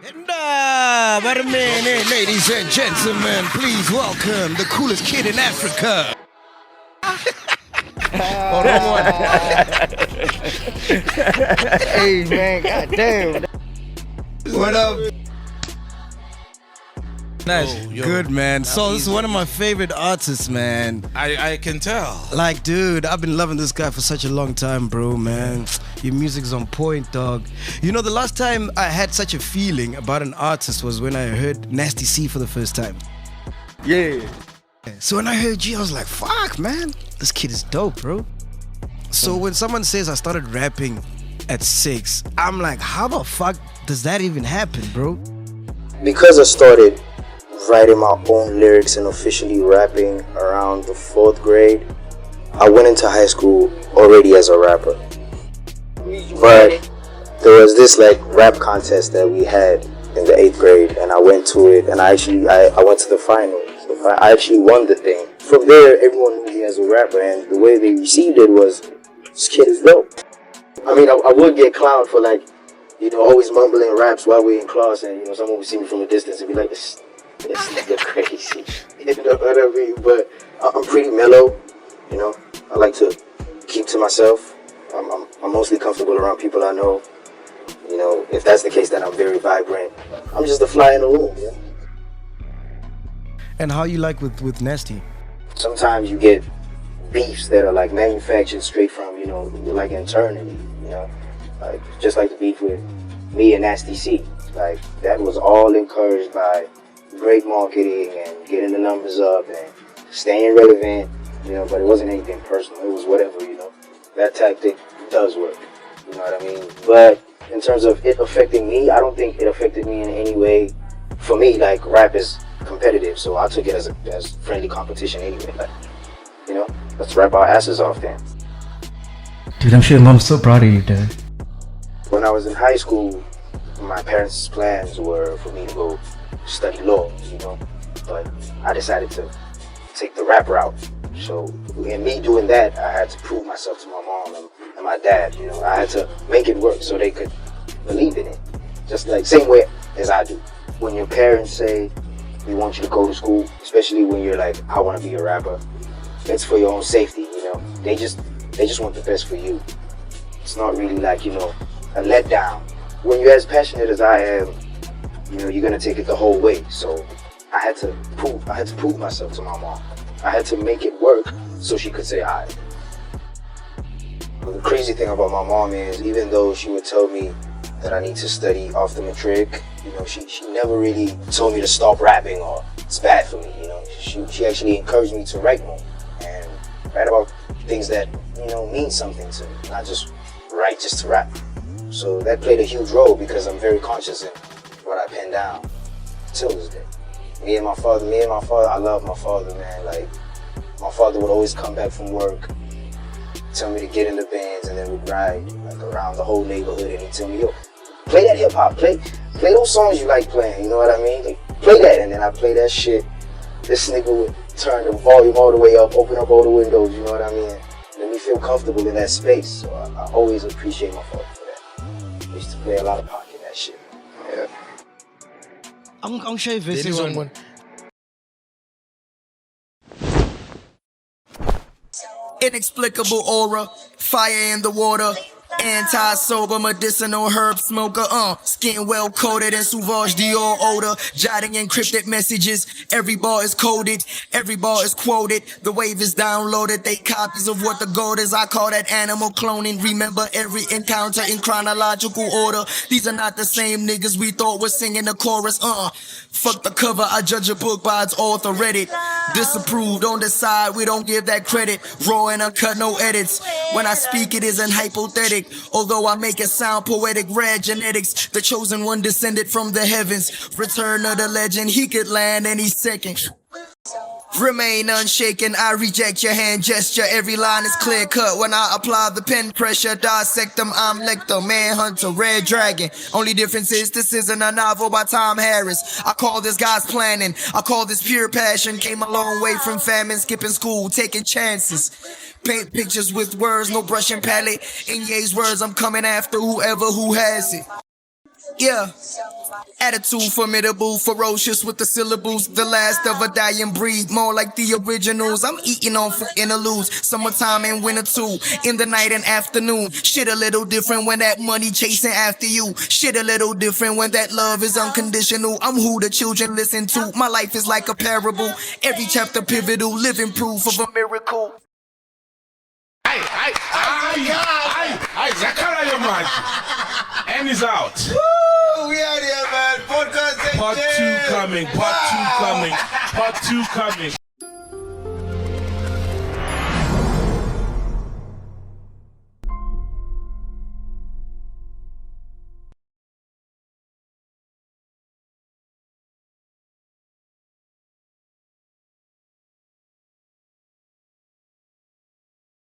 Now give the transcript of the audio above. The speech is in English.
Wait a minute, ladies and gentlemen, please welcome the coolest kid in Africa. Hold on one. Hey man, goddamn. What up? Nice. Good, man. So this is one of my favorite artists, man. I can tell. Like, dude, I've been loving this guy for such a long time, bro, man. Your music's on point, dog. You know, the last time I had such a feeling about an artist was when I heard Nasty C for the first time. Yeah. So when I heard G, I was like, fuck, man. This kid is dope, bro. So when someone says I started rapping at 6, I'm like, how the fuck does that even happen, bro? Because I started writing my own lyrics and officially rapping around the 4th grade, I went into high school already as a rapper. But there was this like rap contest that we had in the 8th grade, and I went to it, and I went to the finals. I actually won the thing. From there, everyone knew me as a rapper, and the way they received it was, this kid is dope. I mean, I would get clowned for like, you know, always mumbling raps while we're in class, and you know, someone would see me from a distance and be like, this nigga crazy. You know what I mean? But I'm pretty mellow, you know. I like to keep to myself. I'm mostly comfortable around people I know. You know, if that's the case, then I'm very vibrant. I'm just a fly in the room, yeah. And how you like with Nasty? Sometimes you get beefs that are like manufactured straight from, you know, like internally, you know. Like, just like the beef with me and Nasty C. Like, that was all encouraged by great marketing and getting the numbers up and staying relevant, you know, but it wasn't anything personal. It was whatever, you know. That tactic does work, you know what I mean? But in terms of it affecting me, I don't think it affected me in any way. For me, like, rap is competitive, so I took it as friendly competition anyway. Like, you know, let's rap our asses off then. Dude, I'm sure your mom's so proud of you, dude. When I was in high school, my parents' plans were for me to go study law, you know, but I decided to take the rap route. So in me doing that, I had to prove myself to my mom and my dad, you know. I had to make it work so they could believe in it, just like same way as I do. When your parents say we want you to go to school, especially when you're like, I want to be a rapper, it's for your own safety, you know. They just want the best for you. It's not really like, you know, a letdown. When you're as passionate as I am, you know, you're gonna take it the whole way. So I had to prove myself to my mom. I had to make it work so she could say hi. The crazy thing about my mom is, even though she would tell me that I need to study off the matric, you know, she never really told me to stop rapping or it's bad for me, you know. She actually encouraged me to write more and write about things that, you know, mean something to me, not just write just to rap. So that played a huge role because I'm very conscious in what I pen down till this day. Me and my father, I love my father, man. Like, my father would always come back from work, tell me to get in the bands, and then we'd ride like around the whole neighborhood, and he'd tell me, yo, play that hip hop, play those songs you like playing, you know what I mean? Like, play that, and then I play that shit. This nigga would turn the volume all the way up, open up all the windows, you know what I mean? Let me feel comfortable in that space. So I always appreciate my father for that. I used to play a lot of pocket that shit. Yeah. I'm gonna show you this one. Inexplicable aura, fire in the water, anti-sober medicinal herb smoker, skin well coated in Sauvage Dior odor, jotting encrypted messages, every bar is coded, every bar is quoted, the wave is downloaded, they copies of what the gold is, I call that animal cloning, remember every encounter in chronological order, these are not the same niggas we thought were singing the chorus, fuck the cover, I judge a book by its author, read it, disapproved, on the side, we don't give that credit, raw and uncut, no edits, when I speak it isn't hypothetical, although I make it sound poetic, rare genetics, the chosen one descended from the heavens, return of the legend, he could land any second. Remain unshaken, I reject your hand gesture, every line is clear cut when I apply the pen pressure, dissect them, I'm Lecter, Manhunter, Red Dragon, only difference is this isn't a novel by Tom Harris, I call this God's planning, I call this pure passion, came a long way from famine, skipping school, taking chances, paint pictures with words, no brushing palette, in Ye's words, I'm coming after who has it. Yeah. Attitude formidable, ferocious with the syllables. The last of a dying breed, more like the originals. I'm eating on for interludes. Summertime and winter too. In the night and afternoon. Shit a little different when that money chasing after you. Shit a little different when that love is unconditional. I'm who the children listen to. My life is like a parable. Every chapter pivotal, living proof of a miracle. Zakara your man. And is out. Woo, we out here, man. Podcast Part 2 coming. Part 2 coming. Part 2 coming.